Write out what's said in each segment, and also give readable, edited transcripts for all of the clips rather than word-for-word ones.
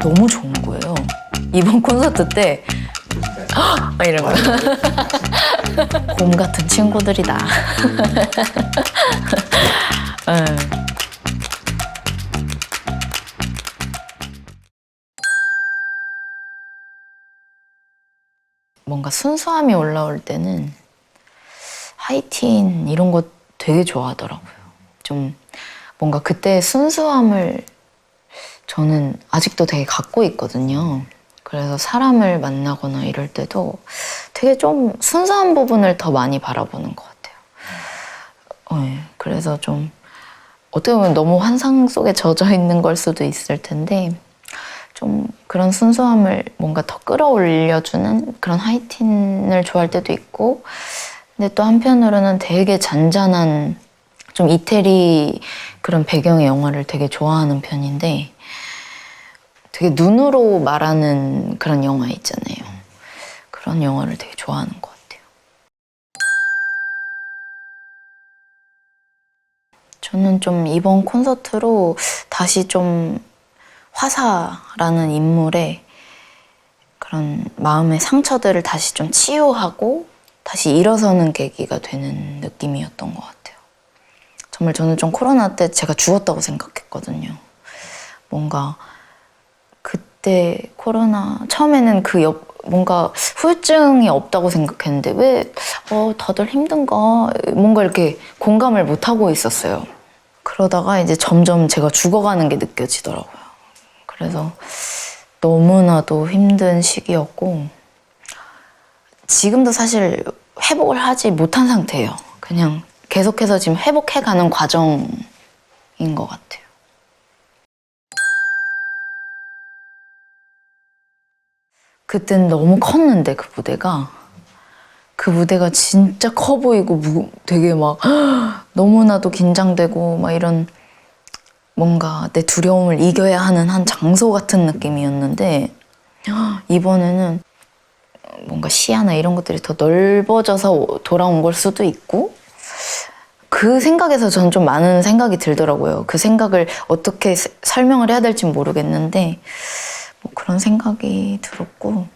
너무 좋은 거예요. 이번 콘서트 때 막 이런 거. 곰 같은 친구들이다. 뭔가 순수함이 올라올 때는 하이틴 이런 거 되게 좋아하더라고요. 좀 뭔가 그때 순수함을 저는 아직도 되게 갖고 있거든요. 그래서 사람을 만나거나 이럴 때도 되게 좀 순수한 부분을 더 많이 바라보는 것 같아요. 네, 그래서 좀 어떻게 보면 너무 환상 속에 젖어 있는 걸 수도 있을 텐데 좀 그런 순수함을 뭔가 더 끌어올려주는 그런 하이틴을 좋아할 때도 있고, 근데 또 한편으로는 되게 잔잔한 좀 이태리 그런 배경의 영화를 되게 좋아하는 편인데 되게 눈으로 말하는 그런 영화 있잖아요. 그런 영화를 되게 좋아하는 것 같아요. 저는 좀 이번 콘서트로 다시 좀 화사라는 인물의 그런 마음의 상처들을 다시 좀 치유하고 다시 일어서는 계기가 되는 느낌이었던 것 같아요. 정말 저는 좀 코로나 때 제가 죽었다고 생각했거든요. 뭔가 그때 코로나 처음에는 뭔가 후유증이 없다고 생각했는데 왜 다들 힘든가 뭔가 이렇게 공감을 못 하고 있었어요. 그러다가 이제 점점 제가 죽어가는 게 느껴지더라고요. 그래서 너무나도 힘든 시기였고 지금도 사실 회복을 하지 못한 상태예요. 그냥 계속해서 지금 회복해가는 과정인 것 같아요. 그땐 너무 컸는데 그 무대가 진짜 커 보이고 되게 막 너무나도 긴장되고 막 이런 뭔가 내 두려움을 이겨야 하는 한 장소 같은 느낌이었는데 이번에는 뭔가 시야나 이런 것들이 더 넓어져서 돌아온 걸 수도 있고 그 생각에서 저는 좀 많은 생각이 들더라고요. 그 생각을 어떻게 설명을 해야 될지 모르겠는데 뭐 그런 생각이 들었고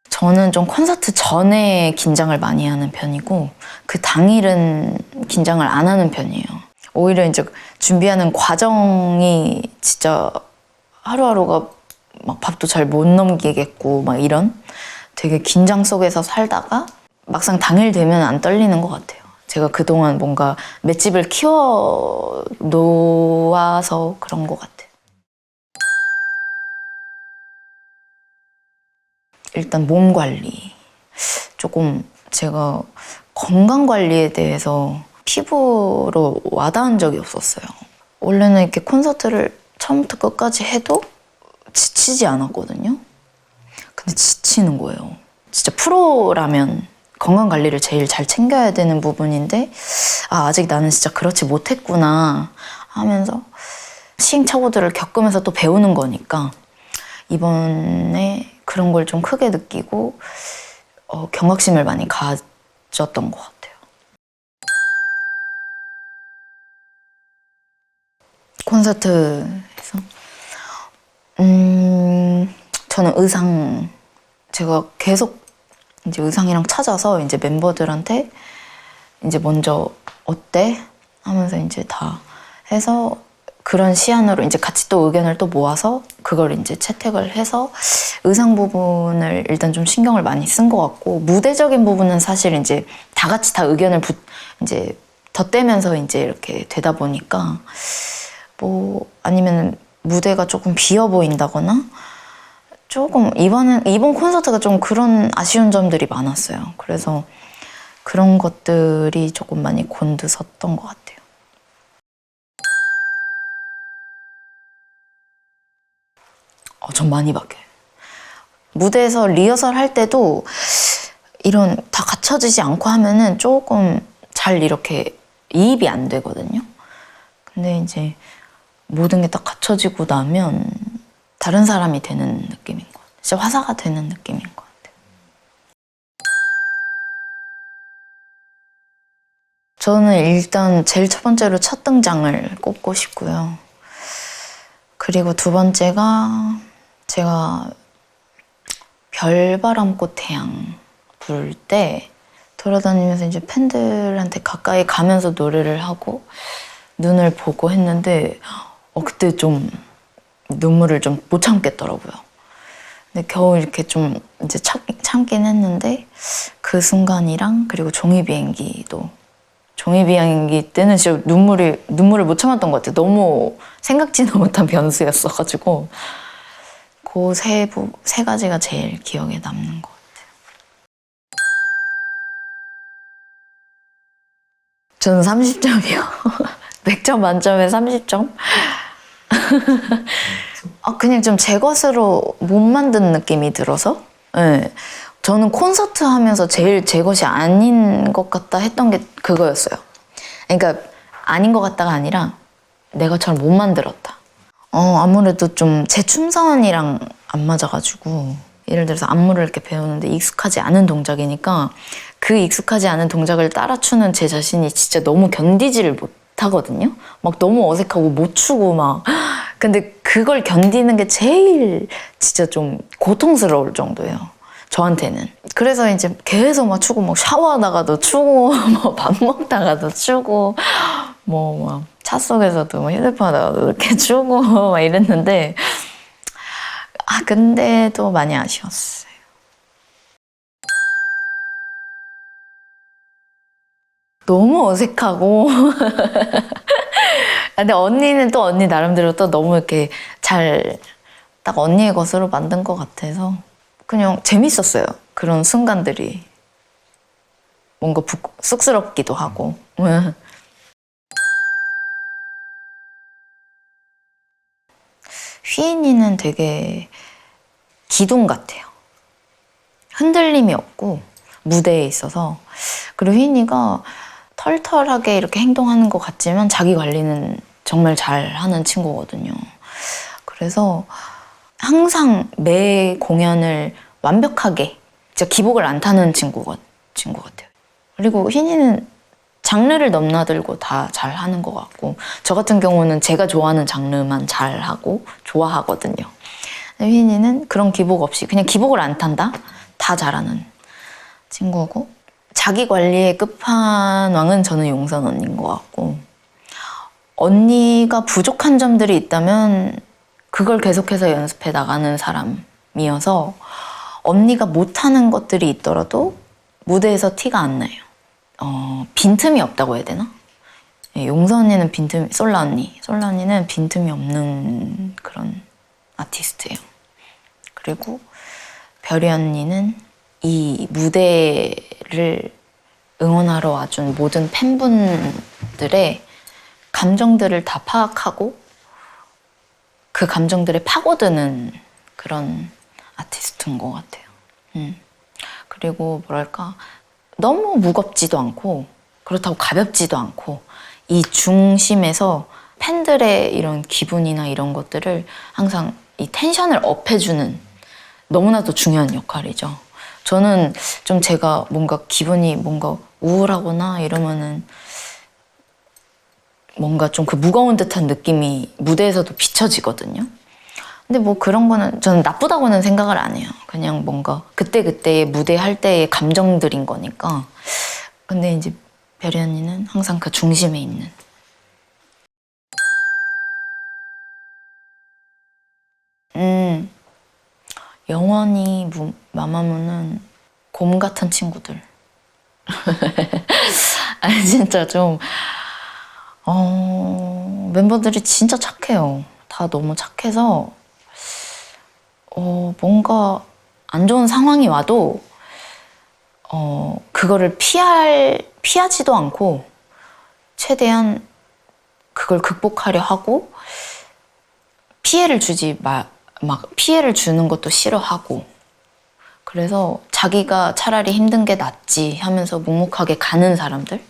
저는 좀 콘서트 전에 긴장을 많이 하는 편이고 그 당일은 긴장을 안 하는 편이에요. 오히려 이제 준비하는 과정이 진짜 하루하루가 막 밥도 잘 못 넘기겠고 막 이런 되게 긴장 속에서 살다가 막상 당일 되면 안 떨리는 것 같아요. 제가 그동안 뭔가 맷집을 키워 놓아서 그런 것 같아요. 일단 몸 관리. 조금 제가 건강 관리에 대해서 피부로 와닿은 적이 없었어요. 원래는 이렇게 콘서트를 처음부터 끝까지 해도 지치지 않았거든요. 근데 지치는 거예요. 진짜 프로라면 건강 관리를 제일 잘 챙겨야 되는 부분인데 아직 나는 진짜 그렇지 못했구나 하면서 시행착오들을 겪으면서 또 배우는 거니까 이번에 그런 걸 좀 크게 느끼고 경각심을 많이 가졌던 것 같아요. 콘서트에서 저는 제가 계속 이제 의상이랑 찾아서 이제 멤버들한테 이제 먼저 어때? 하면서 이제 다 해서 그런 시안으로 이제 같이 또 의견을 또 모아서 그걸 이제 채택을 해서 의상 부분을 일단 좀 신경을 많이 쓴 것 같고 무대적인 부분은 사실 이제 다 같이 다 의견을 이제 덧대면서 이제 이렇게 되다 보니까 뭐 아니면 무대가 조금 비어 보인다거나 조금 이번 콘서트가 좀 그런 아쉬운 점들이 많았어요. 그래서 그런 것들이 조금 많이 곤두섰던 것 같아요. 전 많이 바뀌어요. 무대에서 리허설 할 때도 이런 다 갖춰지지 않고 하면은 조금 잘 이렇게 이입이 안 되거든요. 근데 이제 모든 게 딱 갖춰지고 나면 다른 사람이 되는 느낌인 것 같아요. 진짜 화사가 되는 느낌인 것 같아요. 저는 일단 제일 첫 번째로 첫 등장을 꼽고 싶고요. 그리고 두 번째가 제가 별바람꽃 태양 부를 때 돌아다니면서 이제 팬들한테 가까이 가면서 노래를 하고 눈을 보고 했는데 그때 좀 눈물을 좀 못 참겠더라고요. 근데 겨우 이렇게 좀 이제 참긴 했는데 그 순간이랑 그리고 종이비행기 때는 진짜 눈물을 못 참았던 것 같아요. 너무 생각지도 못한 변수였어가지고 그 세 가지가 제일 기억에 남는 것 같아요. 저는 30점이요. 100점 만점에 30점? 그냥 좀 제 것으로 못 만든 느낌이 들어서 네. 저는 콘서트 하면서 제일 제 것이 아닌 것 같다 했던 게 그거였어요. 그러니까 아닌 것 같다가 아니라 내가 잘 못 만들었다. 아무래도 좀 제 춤선이랑 안 맞아가지고 예를 들어서 안무를 이렇게 배우는데 익숙하지 않은 동작이니까 그 익숙하지 않은 동작을 따라 추는 제 자신이 진짜 너무 견디지를 못하거든요. 막 너무 어색하고 못 추고 막. 근데 그걸 견디는 게 제일 진짜 좀 고통스러울 정도예요. 저한테는. 그래서 이제 계속 막 추고, 뭐 샤워하다가도 추고, 뭐 밥 먹다가도 추고, 뭐 막 차 속에서도 뭐 휴대폰 하다가도 이렇게 추고 막 이랬는데, 근데 또 많이 아쉬웠어요. 너무 어색하고. 근데 언니는 또 언니 나름대로 또 너무 이렇게 딱 언니의 것으로 만든 것 같아서 그냥 재밌었어요. 그런 순간들이. 뭔가 쑥스럽기도 하고. 휘인이는 되게 기둥 같아요. 흔들림이 없고 무대에 있어서. 그리고 휘인이가 털털하게 이렇게 행동하는 것 같지만 자기 관리는 정말 잘하는 친구거든요. 그래서 항상 매 공연을 완벽하게 진짜 기복을 안 타는 친구 같아요. 그리고 휘인이는 장르를 넘나들고 다 잘하는 것 같고 저 같은 경우는 제가 좋아하는 장르만 잘하고 좋아하거든요. 휘인이는 그런 기복 없이 그냥 기복을 안 탄다? 다 잘하는 친구고 자기 관리의 끝판왕은 저는 용선 언니인 것 같고 언니가 부족한 점들이 있다면 그걸 계속해서 연습해 나가는 사람이어서 언니가 못하는 것들이 있더라도 무대에서 티가 안 나요. 빈틈이 없다고 해야 되나? 용선 언니는 솔라 언니는 빈틈이 없는 그런 아티스트예요. 그리고 별이 언니는 이 무대를 응원하러 와준 모든 팬분들의 감정들을 다 파악하고 그 감정들에 파고드는 그런 아티스트인 것 같아요. 그리고 뭐랄까 너무 무겁지도 않고 그렇다고 가볍지도 않고 이 중심에서 팬들의 이런 기분이나 이런 것들을 항상 이 텐션을 업해주는 너무나도 중요한 역할이죠. 저는 좀 제가 뭔가 기분이 뭔가 우울하거나 이러면은 뭔가 좀 그 무거운 듯한 느낌이 무대에서도 비춰지거든요. 근데 뭐 그런 거는 저는 나쁘다고는 생각을 안 해요. 그냥 뭔가 그때그때 무대 할 때의 감정들인 거니까. 근데 이제 별이 언니는 항상 그 중심에 있는. 영원히 마마무는 곰 같은 친구들. 아니 진짜 좀 멤버들이 진짜 착해요. 다 너무 착해서 뭔가 안 좋은 상황이 와도 그거를 피하지도 않고 최대한 그걸 극복하려 하고 피해를 피해를 주는 것도 싫어하고 그래서 자기가 차라리 힘든 게 낫지 하면서 묵묵하게 가는 사람들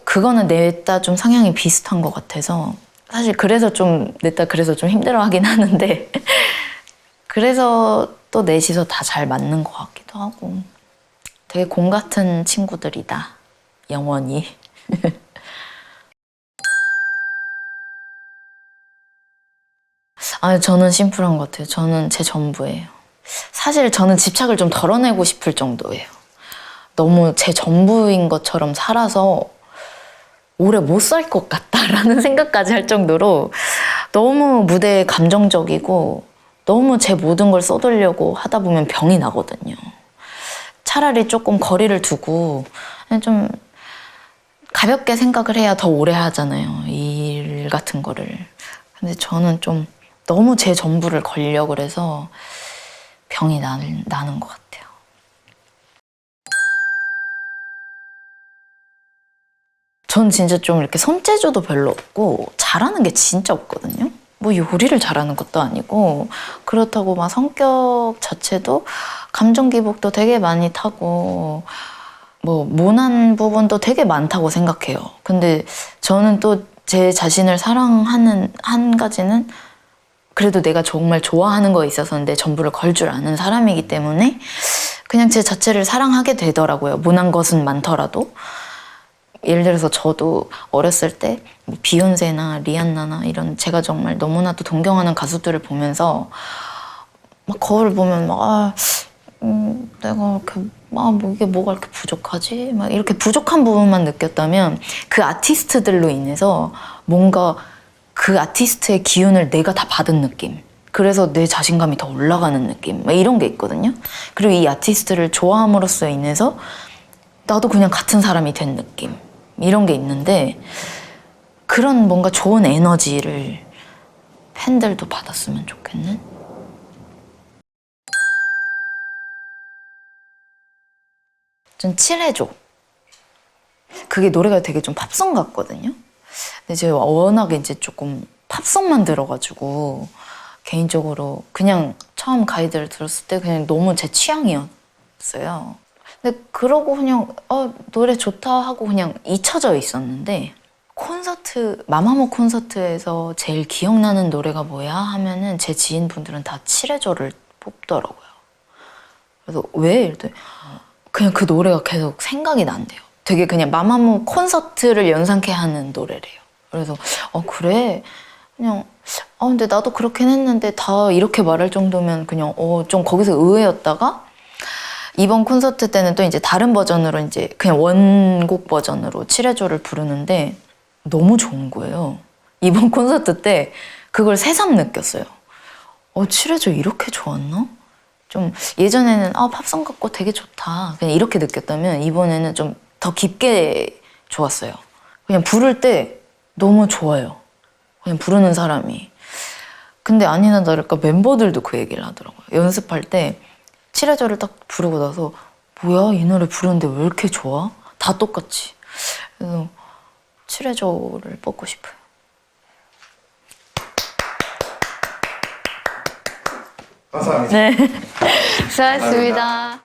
그거는 넷다 좀 성향이 비슷한 것 같아서 사실 넷다 그래서 좀 힘들어하긴 하는데 그래서 또 넷이서 다 잘 맞는 것 같기도 하고 되게 곰 같은 친구들이다 영원히. 아, 저는 심플한 것 같아요. 저는 제 전부예요. 사실 저는 집착을 좀 덜어내고 싶을 정도예요. 너무 제 전부인 것처럼 살아서 오래 못 살 것 같다라는 생각까지 할 정도로 너무 무대에 감정적이고 너무 제 모든 걸 쏟으려고 하다 보면 병이 나거든요. 차라리 조금 거리를 두고 좀 가볍게 생각을 해야 더 오래 하잖아요. 일 같은 거를. 근데 저는 좀 너무 제 전부를 걸려 그래서 병이 나는 것 같아요. 전 진짜 좀 이렇게 손재주도 별로 없고 잘하는 게 진짜 없거든요. 뭐 요리를 잘하는 것도 아니고 그렇다고 막 성격 자체도 감정 기복도 되게 많이 타고 뭐 모난 부분도 되게 많다고 생각해요. 근데 저는 또 제 자신을 사랑하는 한 가지는 그래도 내가 정말 좋아하는 거에 있어서는 내 전부를 걸 줄 아는 사람이기 때문에 그냥 제 자체를 사랑하게 되더라고요. 모난 것은 많더라도. 예를 들어서 저도 어렸을 때뭐 비욘세나 리안나나 이런 제가 정말 너무나도 동경하는 가수들을 보면서 막 거울 보면 막 내가 이렇게 뭐 이게 뭐가 이렇게 부족하지? 막 이렇게 부족한 부분만 느꼈다면 그 아티스트들로 인해서 뭔가 그 아티스트의 기운을 내가 다 받은 느낌. 그래서 내 자신감이 더 올라가는 느낌. 막 이런 게 있거든요. 그리고 이 아티스트를 좋아함으로써 인해서 나도 그냥 같은 사람이 된 느낌. 이런 게 있는데 그런 뭔가 좋은 에너지를 팬들도 받았으면 좋겠는? 좀 칠해줘. 그게 노래가 되게 좀 팝송 같거든요. 근데 제가 워낙에 이제 조금 팝송만 들어가지고 개인적으로 그냥 처음 가이드를 들었을 때 그냥 너무 제 취향이었어요. 근데 그러고 그냥 노래 좋다 하고 그냥 잊혀져 있었는데 콘서트 마마무 콘서트에서 제일 기억나는 노래가 뭐야 하면은 제 지인분들은 다 칠해줘를 뽑더라고요. 그래서 왜? 이랬더니 그냥 그 노래가 계속 생각이 난대요. 되게 그냥 마마무 콘서트를 연상케 하는 노래래요. 그래서 그래? 그냥 근데 나도 그렇긴 했는데 다 이렇게 말할 정도면 그냥 좀 거기서 의외였다가 이번 콘서트 때는 또 이제 다른 버전으로 이제 그냥 원곡 버전으로 칠해줘를 부르는데 너무 좋은 거예요. 이번 콘서트 때 그걸 새삼 느꼈어요. 칠해줘 이렇게 좋았나? 좀 예전에는 팝송 같고 되게 좋다 그냥 이렇게 느꼈다면 이번에는 좀 더 깊게 좋았어요. 그냥 부를 때 너무 좋아요. 그냥 부르는 사람이. 근데 아니나 다를까 멤버들도 그 얘기를 하더라고요. 연습할 때 칠해줘를 딱 부르고 나서 뭐야 이 노래 부르는데 왜 이렇게 좋아? 다 똑같이. 그래서 칠해줘를 뽑고 싶어요. 감사합니다. 네. 수고하셨습니다.